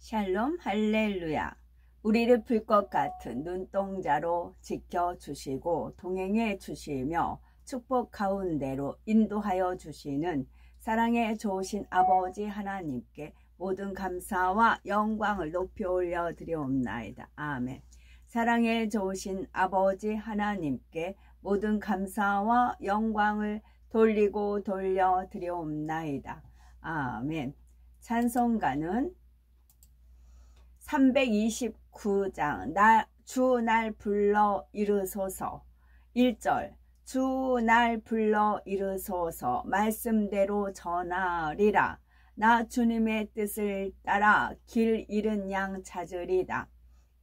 샬롬 할렐루야. 우리를 불꽃 같은 눈동자로 지켜주시고 동행해 주시며 축복 가운데로 인도하여 주시는 사랑에 좋으신 아버지 하나님께 모든 감사와 영광을 높이 올려 드리옵나이다. 아멘. 사랑에 좋으신 아버지 하나님께 모든 감사와 영광을 돌리고 돌려 드리옵나이다. 아멘. 찬송가는 329장 주 날 불러 이르소서. 1절 주 날 불러 이르소서. 말씀대로 전하리라. 나 주님의 뜻을 따라 길 잃은 양 찾으리다.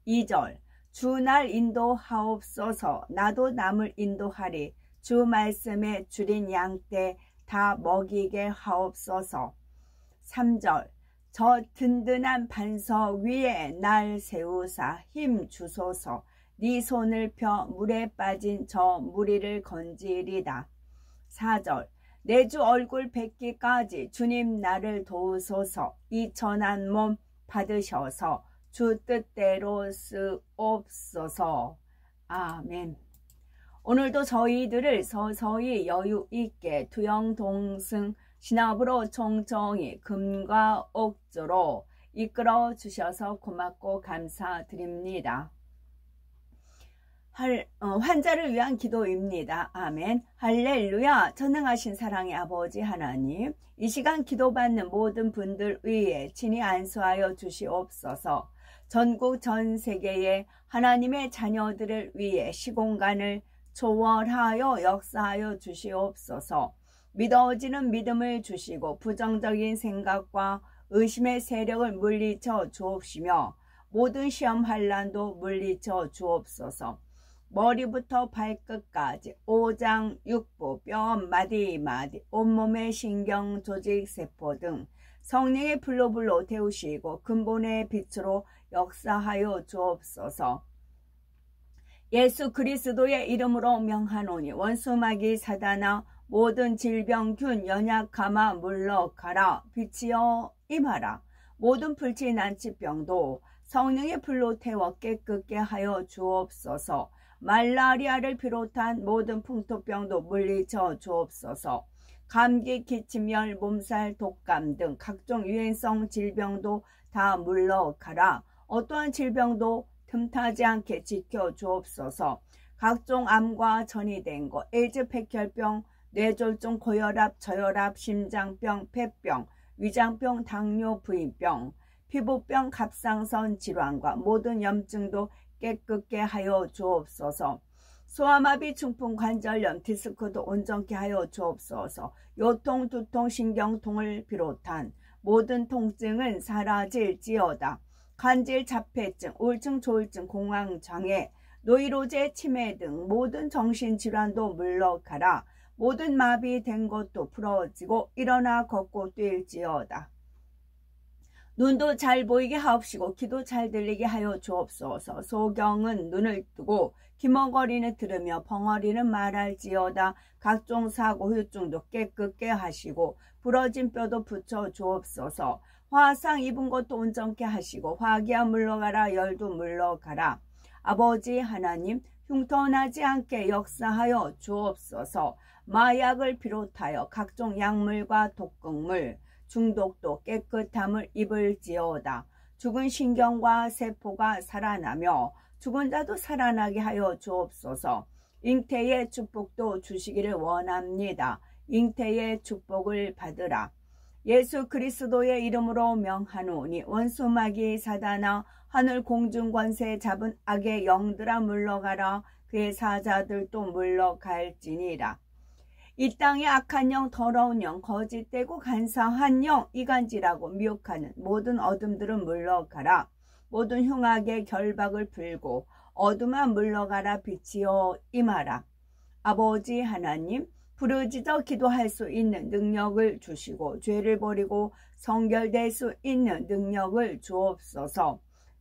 2절 주 날 인도하옵소서. 나도 남을 인도하리. 주 말씀에 줄인 양떼 다 먹이게 하옵소서. 3절 저 든든한 반석 위에 날 세우사 힘 주소서. 네 손을 펴 물에 빠진 저 무리를 건지리다. 4절 내 주 얼굴 뵙기까지 주님 나를 도우소서. 이 천한 몸 받으셔서 주 뜻대로 쓰옵소서. 아멘. 오늘도 저희들을 서서히 여유 있게 투영동승 신압으로 총총히 금과 옥조로 이끌어 주셔서 고맙고 감사드립니다. 환자를 위한 기도입니다. 아멘. 할렐루야. 전능하신 사랑의 아버지 하나님, 이 시간 기도받는 모든 분들 위에 친히 안수하여 주시옵소서. 전국 전 세계의 하나님의 자녀들을 위해 시공간을 초월하여 역사하여 주시옵소서. 믿어지는 믿음을 주시고 부정적인 생각과 의심의 세력을 물리쳐 주옵시며 모든 시험 환난도 물리쳐 주옵소서. 머리부터 발끝까지 오장육부 뼈 마디마디 온몸의 신경 조직 세포 등 성령의 불로 태우시고 근본의 빛으로 역사하여 주옵소서. 예수 그리스도의 이름으로 명하노니 원수마귀 사단아 모든 질병균 연약함아 물러가라. 빛이여 임하라. 모든 불치 난치병도 성령의 불로 태워 깨끗게 하여 주옵소서. 말라리아를 비롯한 모든 풍토병도 물리쳐 주옵소서. 감기, 기침열, 몸살, 독감 등 각종 유행성 질병도 다 물러가라. 어떠한 질병도 틈타지 않게 지켜 주옵소서. 각종 암과 전이된 것, 에이즈, 백혈병, 뇌졸중, 고혈압, 저혈압, 심장병, 폐병, 위장병, 당뇨, 부인병, 피부병, 갑상선 질환과 모든 염증도 깨끗게 하여 주옵소서. 소아마비, 중풍, 관절염, 디스크도 온전케 하여 주옵소서. 요통, 두통, 신경통을 비롯한 모든 통증은 사라질지어다. 간질, 자폐증, 우울증, 조울증, 공황장애, 노이로제, 치매 등 모든 정신질환도 물러가라. 모든 마비된 것도 풀어지고 일어나 걷고 뛸지어다. 눈도 잘 보이게 하옵시고 귀도 잘 들리게 하여 주옵소서. 소경은 눈을 뜨고 귀머거리는 들으며 벙어리는 말할지어다. 각종 사고 후유증도 깨끗게 하시고 부러진 뼈도 붙여 주옵소서. 화상 입은 것도 온전케 하시고 화기야 물러가라. 열도 물러가라. 아버지 하나님, 흉터나지 않게 역사하여 주옵소서. 마약을 비롯하여 각종 약물과 독극물, 중독도 깨끗함을 입을지어다. 죽은 신경과 세포가 살아나며 죽은 자도 살아나게 하여 주옵소서. 잉태의 축복도 주시기를 원합니다. 잉태의 축복을 받으라. 예수 그리스도의 이름으로 명하노니 원수마귀 사단아 하늘 공중 권세 잡은 악의 영들아 물러가라. 그의 사자들도 물러갈지니라. 이 땅의 악한 영, 더러운 영, 거짓되고 간사한 영, 이간질하고 미혹하는 모든 어둠들은 물러가라. 모든 흉악의 결박을 풀고 어둠아 물러가라. 빛이여 임하라. 아버지 하나님, 부르짖어 기도할 수 있는 능력을 주시고 죄를 버리고 성결될 수 있는 능력을 주옵소서.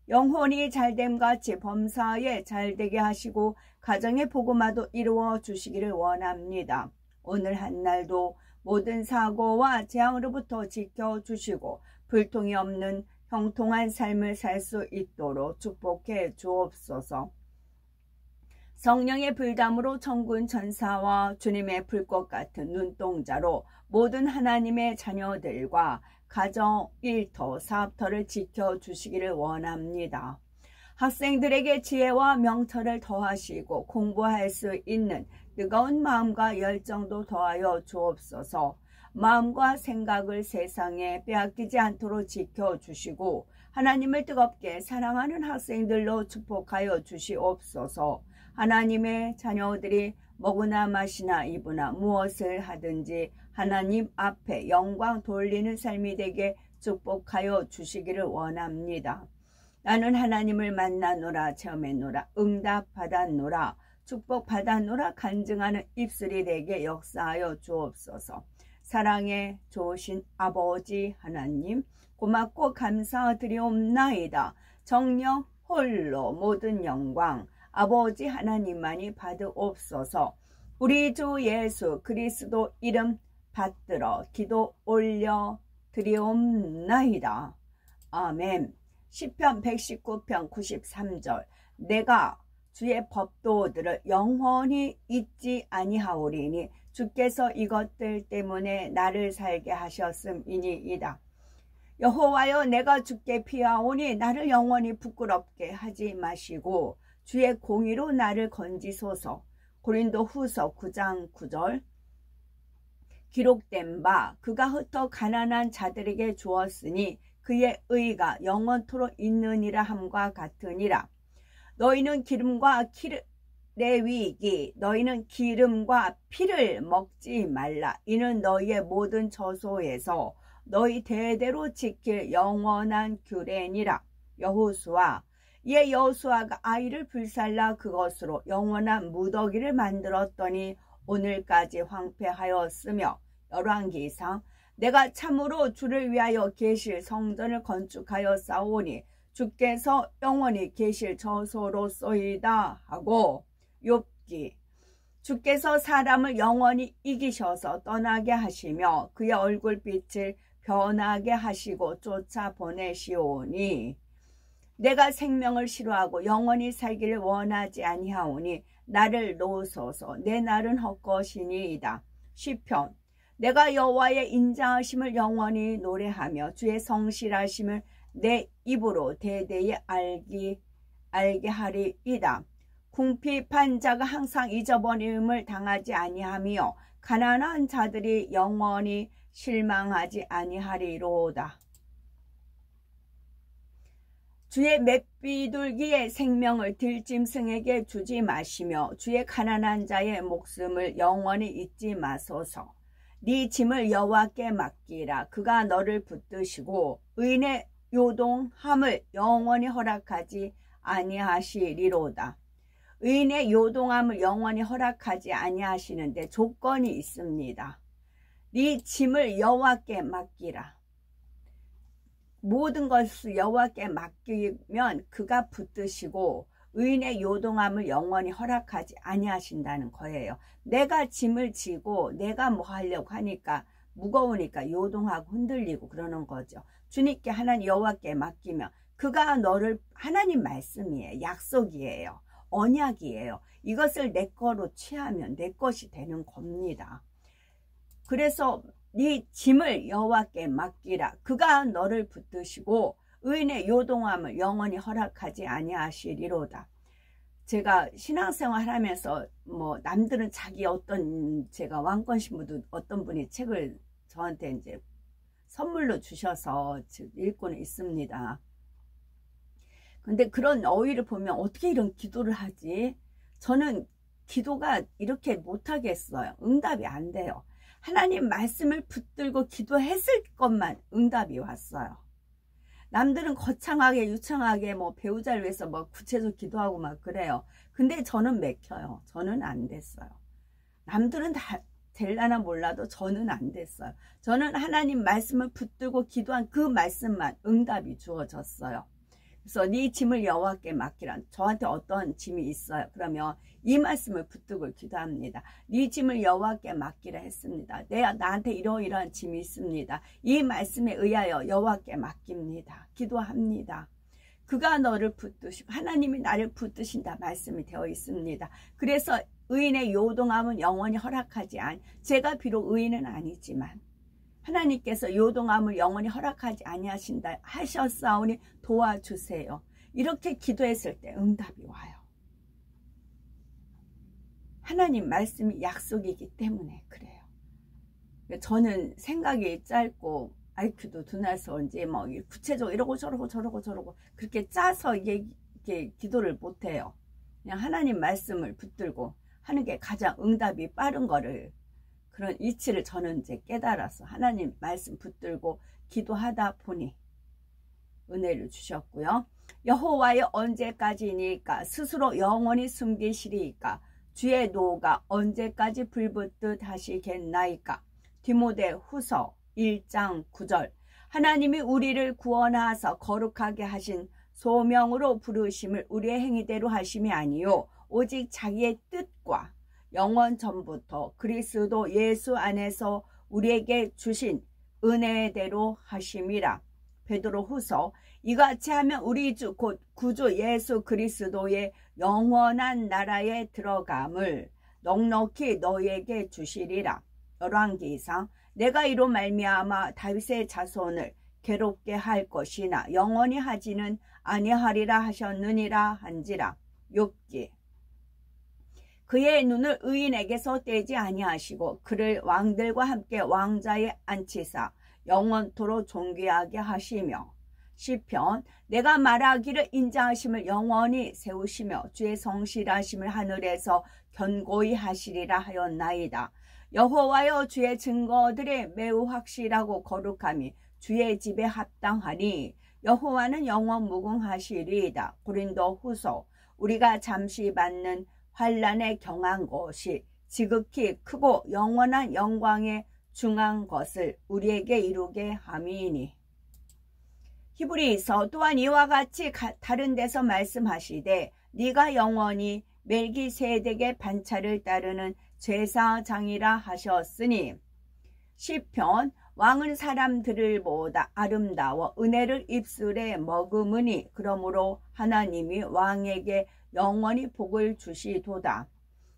영혼이 잘됨같이 범사에 잘되게 하시고 가정의 복음화도 이루어 주시기를 원합니다. 오늘 한날도 모든 사고와 재앙으로부터 지켜주시고 불통이 없는 형통한 삶을 살 수 있도록 축복해 주옵소서. 성령의 불담으로 천군 천사와 주님의 불꽃 같은 눈동자로 모든 하나님의 자녀들과 가정, 일터, 사업터를 지켜주시기를 원합니다. 학생들에게 지혜와 명철을 더하시고 공부할 수 있는 뜨거운 마음과 열정도 더하여 주옵소서. 마음과 생각을 세상에 빼앗기지 않도록 지켜주시고 하나님을 뜨겁게 사랑하는 학생들로 축복하여 주시옵소서. 하나님의 자녀들이 먹으나 마시나 입으나 무엇을 하든지 하나님 앞에 영광 돌리는 삶이 되게 축복하여 주시기를 원합니다. 나는 하나님을 만나노라 체험했노라 응답받았노라 축복받았노라 간증하는 입술이 되게 역사하여 주옵소서. 사랑에 좋으신 아버지 하나님 고맙고 감사드리옵나이다. 정령 홀로 모든 영광 아버지 하나님만이 받으옵소서. 우리 주 예수 그리스도 이름 받들어 기도 올려 드리옵나이다. 아멘. 시편 119편 93절 내가 주의 법도들을 영원히 잊지 아니하오리니 주께서 이것들 때문에 나를 살게 하셨음이니이다. 여호와여 내가 주께 피하오니 나를 영원히 부끄럽게 하지 마시고 주의 공의로 나를 건지소서. 고린도후서 9장 9절 기록된 바 그가 흩어 가난한 자들에게 주었으니 그의 의가 영원토록 있느니라 함과 같으니라. 너희는 레위기 너희는 기름과 피를 먹지 말라. 이는 너희의 모든 저소에서 너희 대대로 지킬 영원한 규례니라. 여호수아 이에 여호수아가 아이를 불살라 그것으로 영원한 무더기를 만들었더니 오늘까지 황폐하였으며 열왕기상 내가 참으로 주를 위하여 계실 성전을 건축하여 싸우니 주께서 영원히 계실 저소로소이다 하고 욥기 주께서 사람을 영원히 이기셔서 떠나게 하시며 그의 얼굴빛을 변하게 하시고 쫓아보내시오니 내가 생명을 싫어하고 영원히 살기를 원하지 아니하오니 나를 놓으소서. 내 날은 헛것이니이다. 시편 내가 여호와의 인자하심을 영원히 노래하며 주의 성실하심을 내 입으로 대대히 알게 하리이다. 궁핍한 자가 항상 잊어버림을 당하지 아니하며 가난한 자들이 영원히 실망하지 아니하리로다. 주의 맷비둘기의 생명을 들짐승에게 주지 마시며 주의 가난한 자의 목숨을 영원히 잊지 마소서. 네 짐을 여호와께 맡기라. 그가 너를 붙드시고 의인의 요동함을 영원히 허락하지 아니하시리로다. 의인의 요동함을 영원히 허락하지 아니하시는데 조건이 있습니다. 네 짐을 여호와께 맡기라. 모든 것을 여호와께 맡기면 그가 붙드시고 의인의 요동함을 영원히 허락하지 아니하신다는 거예요. 내가 짐을 지고 내가 뭐 하려고 하니까 무거우니까 요동하고 흔들리고 그러는 거죠. 주님께 하나님 여호와께 맡기면 그가 너를 하나님 말씀이에요. 약속이에요. 언약이에요. 이것을 내 거로 취하면 내 것이 되는 겁니다. 그래서 네 짐을 여호와께 맡기라. 그가 너를 붙드시고 의인의 요동함을 영원히 허락하지 아니하시리로다. 제가 신앙생활 하면서 남들은 자기 제가 왕권 신부도 어떤 분이 책을 저한테 이제 선물로 주셔서 읽고는 있습니다. 근데 그런 어휘를 보면 어떻게 이런 기도를 하지? 저는 기도가 이렇게 못하겠어요. 응답이 안 돼요. 하나님 말씀을 붙들고 기도했을 것만 응답이 왔어요. 남들은 거창하게 유창하게 배우자를 위해서 구체적으로 기도하고 막 그래요. 근데 저는 맥혀요. 저는 안 됐어요. 남들은 다 될라나 몰라도 저는 안 됐어요. 저는 하나님 말씀을 붙들고 기도한 그 말씀만 응답이 주어졌어요. 그래서 네 짐을 여호와께 맡기라. 저한테 어떤 짐이 있어요. 그러면 이 말씀을 붙들고 기도합니다. 네 짐을 여호와께 맡기라 했습니다. 나한테 이러이러한 짐이 있습니다. 이 말씀에 의하여 여호와께 맡깁니다. 기도합니다. 그가 너를 붙드시고 하나님이 나를 붙드신다 말씀이 되어 있습니다. 그래서 의인의 요동함은 영원히 허락하지 제가 비록 의인은 아니지만 하나님께서 요동함을 영원히 허락하지 아니하신다 하셨사오니 도와주세요. 이렇게 기도했을 때 응답이 와요. 하나님 말씀이 약속이기 때문에 그래요. 저는 생각이 짧고 IQ도 둔해서인지 뭐 구체적으로 이러고 저러고 그렇게 짜서 이게 기도를 못해요. 그냥 하나님 말씀을 붙들고 하는 게 가장 응답이 빠른 거를 그런 이치를 저는 이제 깨달아서 하나님 말씀 붙들고 기도하다 보니 은혜를 주셨고요. 여호와여 언제까지니까 스스로 영원히 숨기시리이까 주의 노가 언제까지 불붙듯 하시겠나이까. 디모데 후서 1장 9절. 하나님이 우리를 구원하사 거룩하게 하신 소명으로 부르심을 우리의 행위대로 하심이 아니요 오직 자기의 뜻과 영원 전부터 그리스도 예수 안에서 우리에게 주신 은혜대로 하심이라. 베드로 후서 이같이 하면 우리 주 곧 구주 예수 그리스도의 영원한 나라에 들어감을 넉넉히 너희에게 주시리라. 열왕기상 내가 이로 말미암아 다윗의 자손을 괴롭게 할 것이나 영원히 하지는 아니하리라 하셨느니라 한지라. 욥기 그의 눈을 의인에게서 떼지 아니하시고 그를 왕들과 함께 왕자에 앉히사 영원토록 존귀하게 하시며. 시편 내가 말하기를 인자하심을 영원히 세우시며 주의 성실하심을 하늘에서 견고히 하시리라 하였나이다. 여호와여 주의 증거들이 매우 확실하고 거룩함이 주의 집에 합당하니 여호와는 영원 무궁하시리이다. 고린도 후서 우리가 잠시 받는 환난에 경한 것이 지극히 크고 영원한 영광에 중한 것을 우리에게 이루게 함이니. 히브리서 또한 이와 같이 다른 데서 말씀하시되 네가 영원히 멜기세덱의 반차를 따르는 제사장이라 하셨으니. 시편 왕은 사람들을 보다 아름다워 은혜를 입술에 머금으니 그러므로 하나님이 왕에게 영원히 복을 주시도다.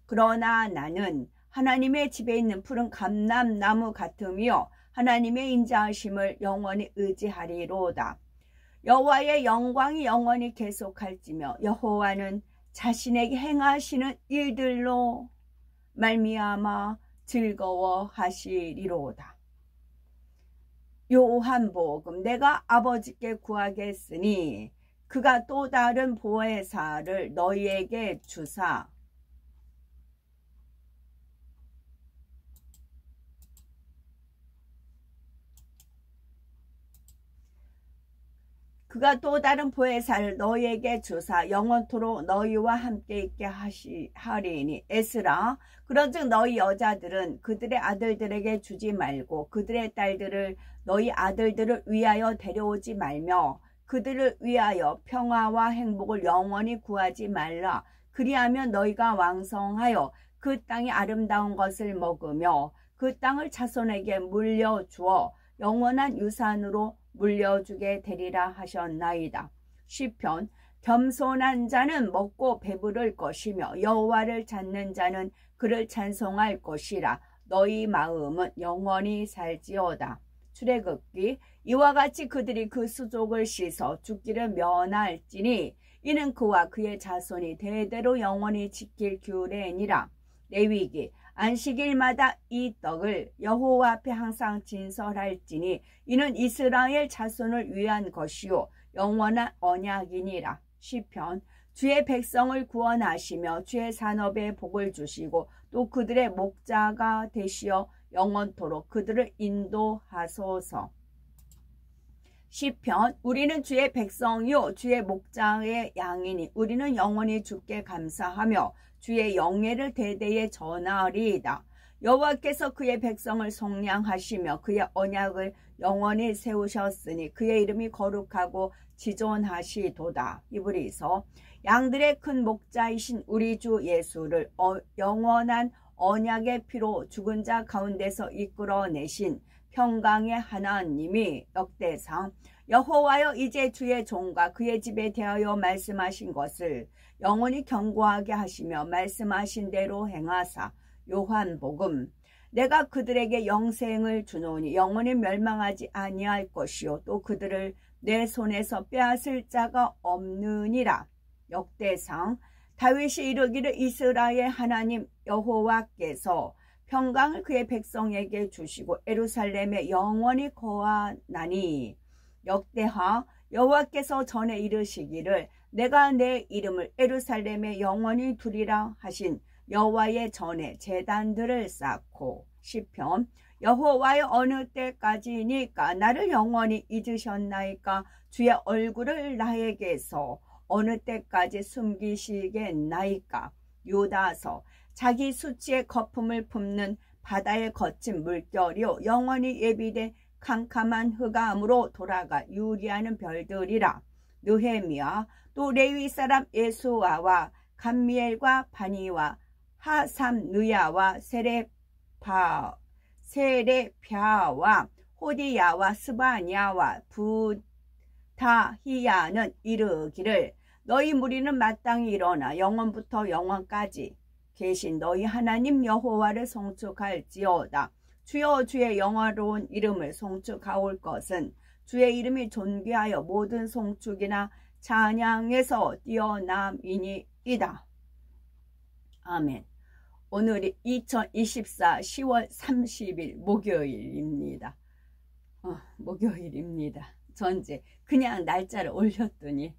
그러나 나는 하나님의 집에 있는 푸른 감람나무 같으며 하나님의 인자하심을 영원히 의지하리로다. 여호와의 영광이 영원히 계속할지며 여호와는 자신에게 행하시는 일들로 말미암아 즐거워하시리로다. 요한복음 내가 아버지께 구하겠으니 그가 또 다른 보혜사를 너희에게 주사 영원토록 너희와 함께 있게 하리니. 에스라 그런즉 너희 여자들은 그들의 아들들에게 주지 말고 그들의 딸들을 너희 아들들을 위하여 데려오지 말며 그들을 위하여 평화와 행복을 영원히 구하지 말라. 그리하면 너희가 왕성하여 그 땅이 아름다운 것을 먹으며 그 땅을 자손에게 물려주어 영원한 유산으로 물려주게 되리라 하셨나이다. 시편 겸손한 자는 먹고 배부를 것이며 여호와를 찾는 자는 그를 찬송할 것이라. 너희 마음은 영원히 살지어다. 출애굽기 이와 같이 그들이 그 수족을 씻어 죽기를 면할지니 이는 그와 그의 자손이 대대로 영원히 지킬 규례니라. 레위기 안식일마다 이 떡을 여호와 앞에 항상 진설할지니 이는 이스라엘 자손을 위한 것이요 영원한 언약이니라. 시편 주의 백성을 구원하시며 주의 산업에 복을 주시고 또 그들의 목자가 되시어 영원토록 그들을 인도하소서. 시편 우리는 주의 백성이요 주의 목자의 양이니 우리는 영원히 주께 감사하며 주의 영예를 대대에 전하리이다. 여호와께서 그의 백성을 속량하시며 그의 언약을 영원히 세우셨으니 그의 이름이 거룩하고 지존하시도다. 히브리서 양들의 큰 목자이신 우리 주 예수를 영원한 언약의 피로 죽은 자 가운데서 이끌어내신 평강의 하나님이 역대상 여호와여 이제 주의 종과 그의 집에 대하여 말씀하신 것을 영원히 경고하게 하시며 말씀하신 대로 행하사 요한복음 내가 그들에게 영생을 주노니 영원히 멸망하지 아니할 것이요 또 그들을 내 손에서 빼앗을 자가 없느니라. 역대상 다윗이 이르기를 이스라엘 하나님 여호와께서 평강을 그의 백성에게 주시고 예루살렘에 영원히 거하나니. 역대하 여호와께서 전에 이르시기를 내가 내 이름을 예루살렘에 영원히 두리라 하신 여호와의 전에 제단들을 쌓고. 시편 여호와여 어느 때까지니까 나를 영원히 잊으셨나이까 주의 얼굴을 나에게서 어느 때까지 숨기시겠나이까. 유다서 자기 수치의 거품을 품는 바다의 거친 물결이요 영원히 예비된 캄캄한 흑암으로 돌아가 유리하는 별들이라. 느헤미야 또 레위 사람 예수아와 감미엘과 바니와 하삼느야와 세레피아와 호디야와 스바냐와 부다히야는 이르기를 너희 무리는 마땅히 일어나 영원부터 영원까지 계신 너희 하나님 여호와를 송축할지어다. 주여 주의 영화로운 이름을 송축하올 것은 주의 이름이 존귀하여 모든 송축이나 찬양에서 뛰어남이니이다. 아멘. 오늘이 2024 10월 30일 목요일입니다. 목요일입니다. 전제 그냥 날짜를 올렸더니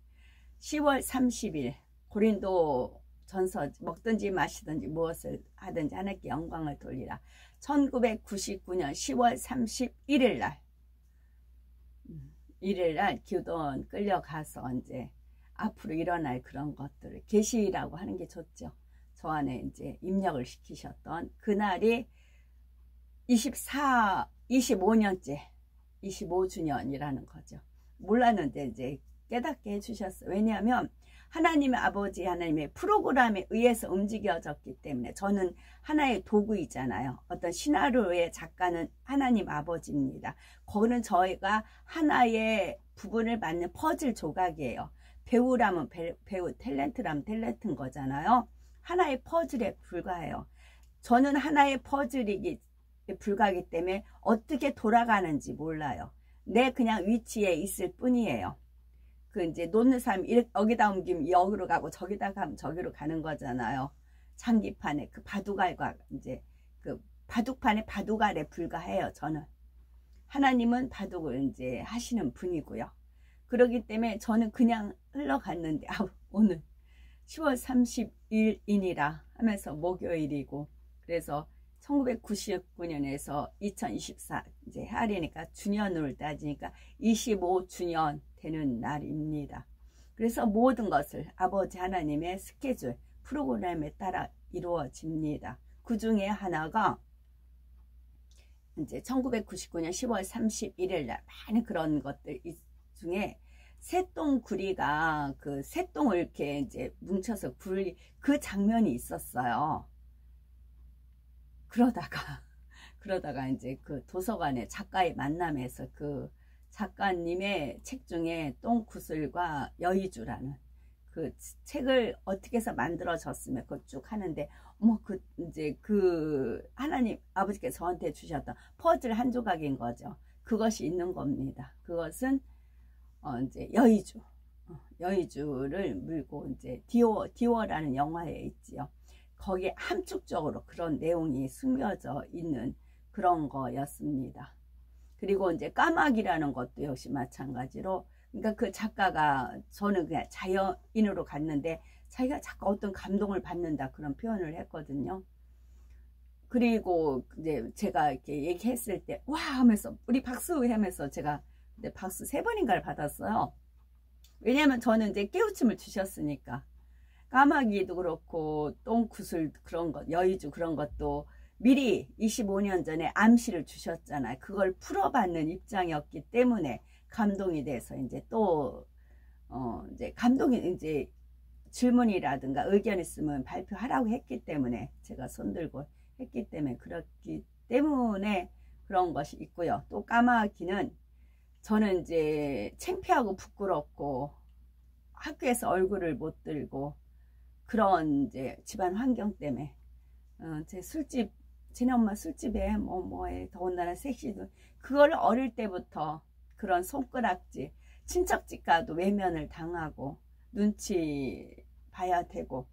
10월 30일 고린도 전서 먹든지 마시든지 무엇을 하든지 하나님께 영광을 돌리라. 1999년 10월 31일 날 일요일날 교도원 끌려가서 이제 앞으로 일어날 그런 것들을 계시라고 하는 게 좋죠. 저 안에 이제 입력을 시키셨던 그날이 25년째 25주년이라는 거죠. 몰랐는데 이제 깨닫게 해주셨어요. 왜냐하면 하나님의 아버지 하나님의 프로그램에 의해서 움직여졌기 때문에 저는 하나의 도구이잖아요. 어떤 시나리오의 작가는 하나님 아버지입니다. 거기는 저희가 하나의 부분을 맞는 퍼즐 조각이에요. 배우라면 배우, 탤런트라면 탤런트인 거잖아요. 하나의 퍼즐에 불과해요. 저는 하나의 퍼즐이기 불과하기 때문에 어떻게 돌아가는지 몰라요. 내 그냥 위치에 있을 뿐이에요. 그 이제 놓는 사람이 여기다 옮기면 여기로 가고 저기다 가면 저기로 가는 거잖아요. 장기판에 그 바둑알과 이제 그 바둑판에 바둑알에 불과해요. 저는 하나님은 바둑을 이제 하시는 분이고요. 그렇기 때문에 저는 그냥 흘러갔는데 오늘 10월 30일이니라 하면서 목요일이고 그래서 1999년에서 2024 이제 해아리니까 주년으로 따지니까 25주년 되는 날입니다. 그래서 모든 것을 아버지 하나님의 스케줄 프로그램에 따라 이루어집니다. 그 중에 하나가 이제 1999년 10월 31일 날 많은 그런 것들 중에 새똥구리가 그 새똥을 이렇게 이제 뭉쳐서 그 장면이 있었어요. 그러다가 이제 그 도서관의 작가의 만남에서 그 작가님의 책 중에 똥구슬과 여의주라는 그 책을 어떻게 해서 만들어졌으면 그걸 쭉 하는데 이제 그 하나님 아버지께서 저한테 주셨던 퍼즐 한 조각인 거죠. 그것이 있는 겁니다. 그것은 이제 여의주를 물고 이제 디워라는 영화에 있지요. 거기에 함축적으로 그런 내용이 숨겨져 있는 그런 거였습니다. 그리고 이제 까마귀라는 것도 역시 마찬가지로 그러니까 그 작가가 저는 그냥 자연인으로 갔는데 자기가 자꾸 어떤 감동을 받는다 그런 표현을 했거든요. 그리고 이제 제가 이렇게 얘기했을 때 와 하면서 우리 박수 하면서 제가 박수 3번인가를 받았어요. 왜냐하면 저는 이제 깨우침을 주셨으니까 까마귀도 그렇고 똥구슬 그런 것 여의주 그런 것도 미리 25년 전에 암시를 주셨잖아요. 그걸 풀어받는 입장이었기 때문에 감동이 돼서 이제 또 이제 감동이 이제 질문이라든가 의견 있으면 발표하라고 했기 때문에 제가 손들고 했기 때문에 그렇기 때문에 그런 것이 있고요. 또 까마귀는 저는 이제 창피하고 부끄럽고 학교에서 얼굴을 못 들고 그런 이제 집안 환경 때문에 제 술집 쟤네 엄마 술집에 뭐에 더군다나 섹시도 그걸 어릴 때부터 그런 손가락질 친척집 가도 외면을 당하고 눈치 봐야 되고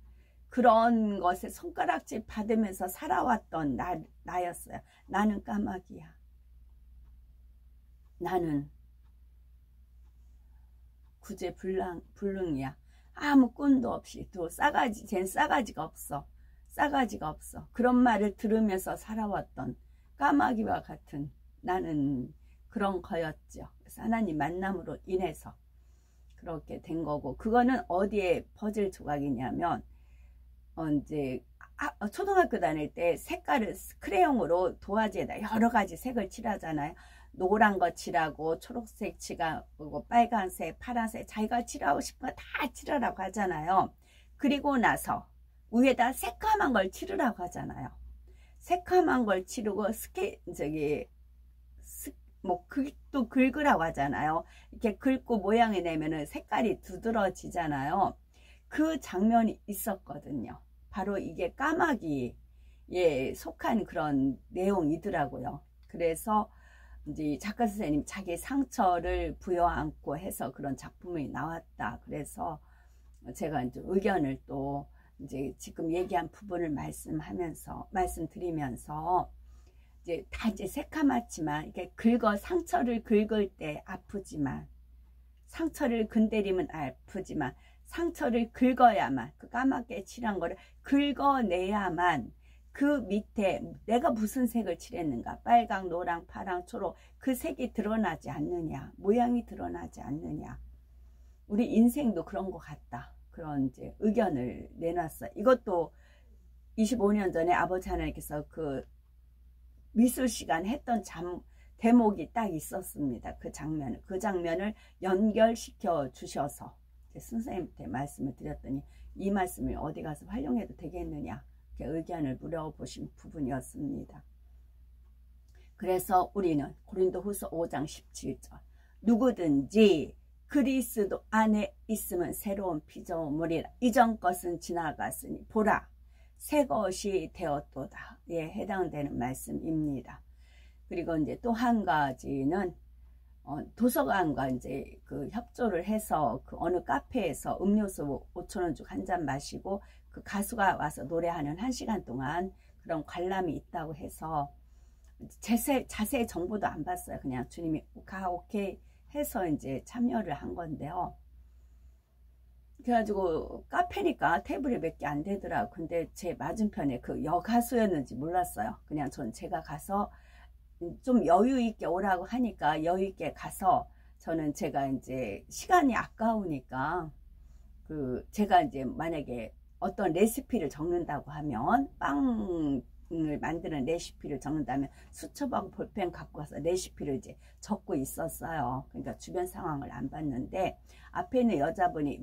그런 것에 손가락질 받으면서 살아왔던 나였어요. 나는 까마귀야. 나는 구제불능이야. 아무 꾼도 없이 또 싸가지 쟨 싸가지가 없어. 싸가지가 없어. 그런 말을 들으면서 살아왔던 까마귀와 같은 나는 그런 거였죠. 그래서 하나님 만남으로 인해서 그렇게 된 거고 그거는 어디에 퍼즐 조각이냐면 이제 초등학교 다닐 때 색깔을 크레용으로 도화지에다 여러 가지 색을 칠하잖아요. 노란 거 칠하고 초록색 칠하고 빨간색 파란색 자기가 칠하고 싶은 거 다 칠하라고 하잖아요. 그리고 나서 위에다 새까만 걸 칠하라고 하잖아요. 새까만 걸 칠하고 또 긁으라고 하잖아요. 이렇게 긁고 모양을 내면은 색깔이 두드러지잖아요. 그 장면이 있었거든요. 바로 이게 까마귀에 속한 그런 내용이더라고요. 그래서 이제 작가 선생님 자기 상처를 부여안고 해서 그런 작품이 나왔다. 그래서 제가 이제 의견을 또 이제 지금 얘기한 부분을 말씀드리면서 이제 다 이제 새카맣지만 이렇게 상처를 긁을 때 아프지만 상처를 건드리면 아프지만 상처를 긁어야만 그 까맣게 칠한 거를 긁어내야만 그 밑에 내가 무슨 색을 칠했는가 빨강 노랑 파랑 초록 그 색이 드러나지 않느냐 모양이 드러나지 않느냐 우리 인생도 그런 것 같다 그런 이제 의견을 내놨어요. 이것도 25년 전에 아버지 하나님께서 그 미술 시간 했던 대목이 딱 있었습니다. 그 장면을 연결시켜 주셔서 선생님한테 말씀을 드렸더니 이 말씀을 어디 가서 활용해도 되겠느냐 이렇게 의견을 물어보신 부분이었습니다. 그래서 우리는 고린도후서 5장 17절 누구든지 그리스도 안에 있으면 새로운 피조물이라 이전 것은 지나갔으니 보라 새 것이 되었도다. 예, 해당되는 말씀입니다. 그리고 이제 또 한 가지는 도서관과 이제 그 협조를 해서 그 어느 카페에서 음료수 5,000원 주고 한 잔 마시고 그 가수가 와서 노래하는 1시간 동안 그런 관람이 있다고 해서 자세히 정보도 안 봤어요. 그냥 주님이 오케이 해서 이제 참여를 한 건데요. 그래가지고 카페니까 테이블이 몇 개 안 되더라고. 근데 제 맞은편에 그 여가수였는지 몰랐어요. 그냥 전 제가 가서 좀 여유 있게 오라고 하니까 여유 있게 가서 저는 제가 이제 시간이 아까우니까 그 제가 이제 만약에 어떤 레시피를 적는다고 하면 빵을 만드는 레시피를 적는다면 수첩하고 볼펜 갖고 와서 레시피를 이제 적고 있었어요. 그러니까 주변 상황을 안 봤는데 앞에 있는 여자분이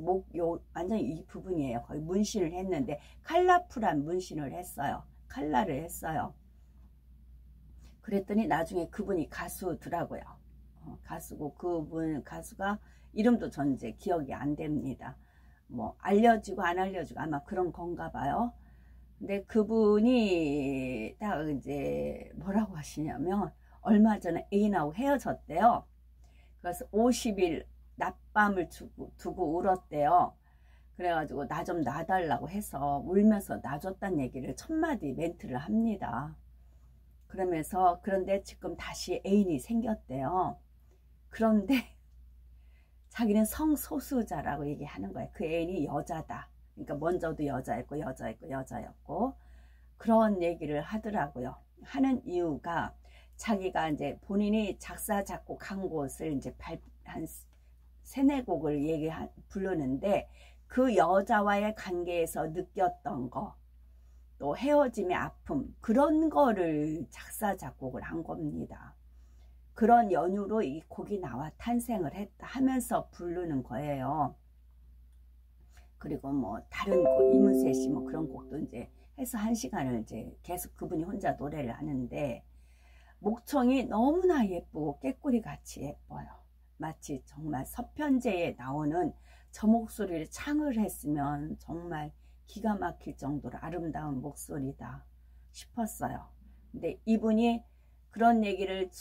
완전히 이 부분이에요. 거의 문신을 했는데 컬러풀한 문신을 했어요. 컬러를 했어요. 그랬더니 나중에 그분이 가수더라고요. 가수고 가수가 이름도 전 이제 기억이 안 됩니다. 뭐 알려지고 안 알려지고 아마 그런 건가 봐요. 근데 그분이 딱 이제 뭐라고 하시냐면 얼마 전에 애인하고 헤어졌대요. 그래서 50일 낮밤을 두고 울었대요. 그래가지고 나 좀 놔달라고 해서 울면서 놔줬단 얘기를 첫마디 멘트를 합니다. 그러면서 그런데 지금 다시 애인이 생겼대요. 그런데 자기는 성소수자라고 얘기하는 거예요. 그 애인이 여자다. 그러니까 먼저도 여자였고 그런 얘기를 하더라고요. 하는 이유가 자기가 이제 본인이 작사 작곡한 곳을 이제 한 3-4곡을 부르는데 그 여자와의 관계에서 느꼈던 거 또 헤어짐의 아픔, 그런 거를 작사 작곡을 한 겁니다. 그런 연유로 이 곡이 나와 탄생을 했다 하면서 부르는 거예요. 그리고 뭐 다른 곡, 이문세 씨 뭐 그런 곡도 이제 해서 1시간을 이제 계속 그분이 혼자 노래를 하는데, 목청이 너무나 예쁘고 깨꼬리 같이 예뻐요. 마치 정말 서편제에 나오는 저 목소리를 창을 했으면 정말 기가 막힐 정도로 아름다운 목소리다 싶었어요. 근데 이분이 그런 얘기를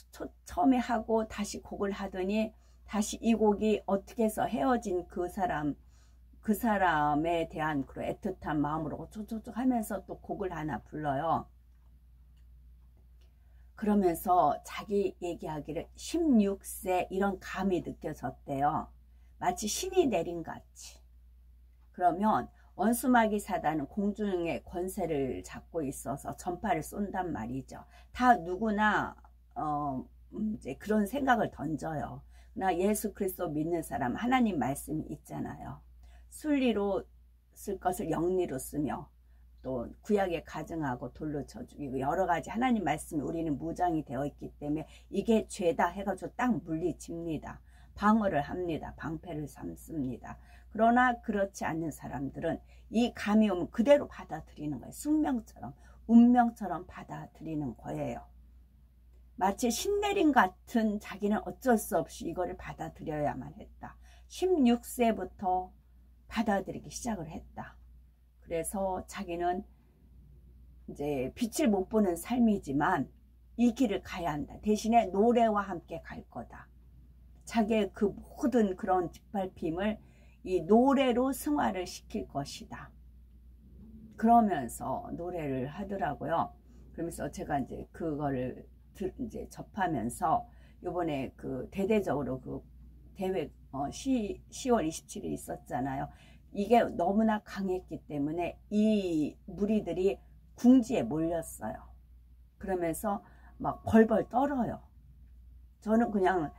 처음에 하고 다시 곡을 하더니 다시 이 곡이 어떻게 해서 헤어진 그 사람에 대한 그런 애틋한 마음으로 쭉 하면서 또 곡을 하나 불러요. 그러면서 자기 얘기하기를 16세 이런 감이 느껴졌대요. 마치 신이 내린 같이. 그러면 원수마귀 사단은 공중의 권세를 잡고 있어서 전파를 쏜단 말이죠. 다 누구나 이제 그런 생각을 던져요. 그러나 예수 그리스도 믿는 사람 하나님 말씀이 있잖아요. 순리로 쓸 것을 영리로 쓰며 또 구약에 가증하고 돌로 쳐 죽이고 여러 가지 하나님 말씀이 우리는 무장이 되어 있기 때문에 이게 죄다 해가지고 딱 물리칩니다. 방어를 합니다. 방패를 삼습니다. 그러나 그렇지 않는 사람들은 이 감이 오면 그대로 받아들이는 거예요. 숙명처럼 운명처럼 받아들이는 거예요. 마치 신내림 같은, 자기는 어쩔 수 없이 이거를 받아들여야만 했다. 16세부터 받아들이기 시작을 했다. 그래서 자기는 이제 빛을 못 보는 삶이지만 이 길을 가야 한다. 대신에 노래와 함께 갈 거다. 자기의 그 모든 그런 짓밟힘을 이 노래로 승화를 시킬 것이다. 그러면서 노래를 하더라고요. 그러면서 제가 이제 그거를 이제 접하면서 요번에 그 대대적으로 그 대회 10월 27일 있었잖아요. 이게 너무나 강했기 때문에 이 무리들이 궁지에 몰렸어요. 그러면서 막 벌벌 떨어요. 저는 그냥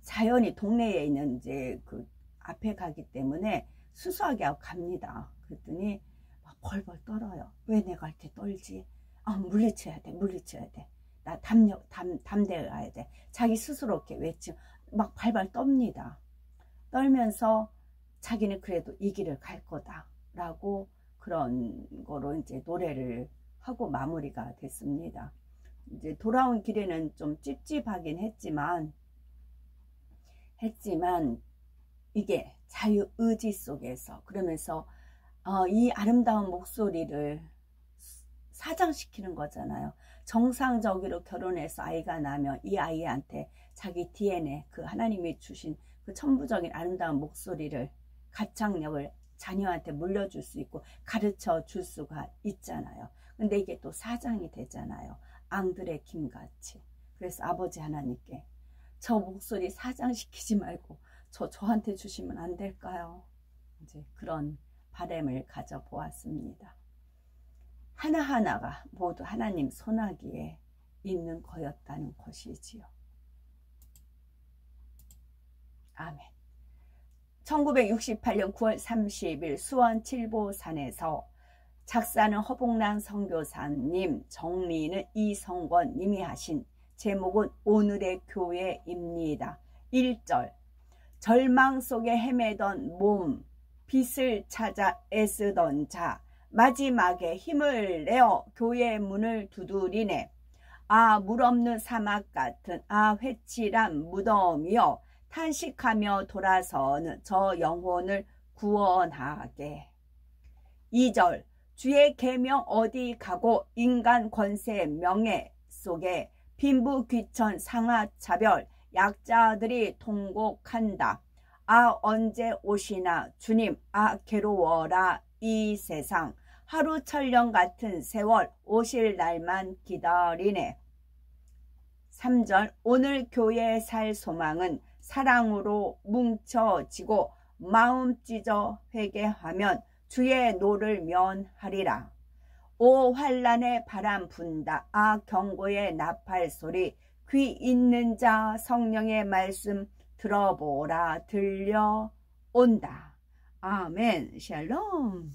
자연히 동네에 있는 이제 그 앞에 가기 때문에 수수하게 하고 갑니다. 그랬더니 막 벌벌 떨어요. 왜 내가 이렇게 떨지? 아, 물리쳐야 돼, 물리쳐야 돼. 나 담대해 가야 돼. 자기 스스로 이렇게 외치고 막 발발 떱니다. 떨면서 자기는 그래도 이 길을 갈 거다 라고 그런 거로 이제 노래를 하고 마무리가 됐습니다. 이제 돌아온 길에는 좀 찝찝하긴 했지만 이게 자유의지 속에서, 그러면서 이 아름다운 목소리를 사장시키는 거잖아요. 정상적으로 결혼해서 아이가 나면 이 아이한테 자기 DNA, 그 하나님이 주신 그 천부적인 아름다운 목소리를, 가창력을 자녀한테 물려줄 수 있고 가르쳐 줄 수가 있잖아요. 근데 이게 또 사장이 되잖아요. 앙드레 김같이. 그래서 아버지 하나님께 저 목소리 사장시키지 말고 저한테 주시면 안 될까요? 이제 그런 바람을 가져보았습니다. 하나하나가 모두 하나님 손아귀에 있는 거였다는 것이지요. 아멘. 1968년 9월 30일 수원 칠보산에서 작사는 허봉란 선교사님, 정리는 이성권 님이 하신 제목은 오늘의 교회입니다. 1절, 절망 속에 헤매던 몸, 빛을 찾아 애쓰던 자, 마지막에 힘을 내어 교회의 문을 두드리네. 아, 물 없는 사막 같은 회칠한 무덤이여, 탄식하며 돌아서는 저 영혼을 구원하게. 2절, 주의 계명 어디 가고 인간 권세 명예 속에 빈부귀천 상하차별 약자들이 통곡한다. 아, 언제 오시나 주님, 아, 괴로워라 이 세상. 하루 천년 같은 세월 오실 날만 기다리네. 3절, 오늘 교회에 살 소망은 사랑으로 뭉쳐지고 마음 찢어 회개하면 주의 노를 면하리라. 오, 환란의 바람 분다. 아, 경고의 나팔 소리. 귀 있는 자 성령의 말씀 들어보라. 들려온다. 아멘. 샬롬.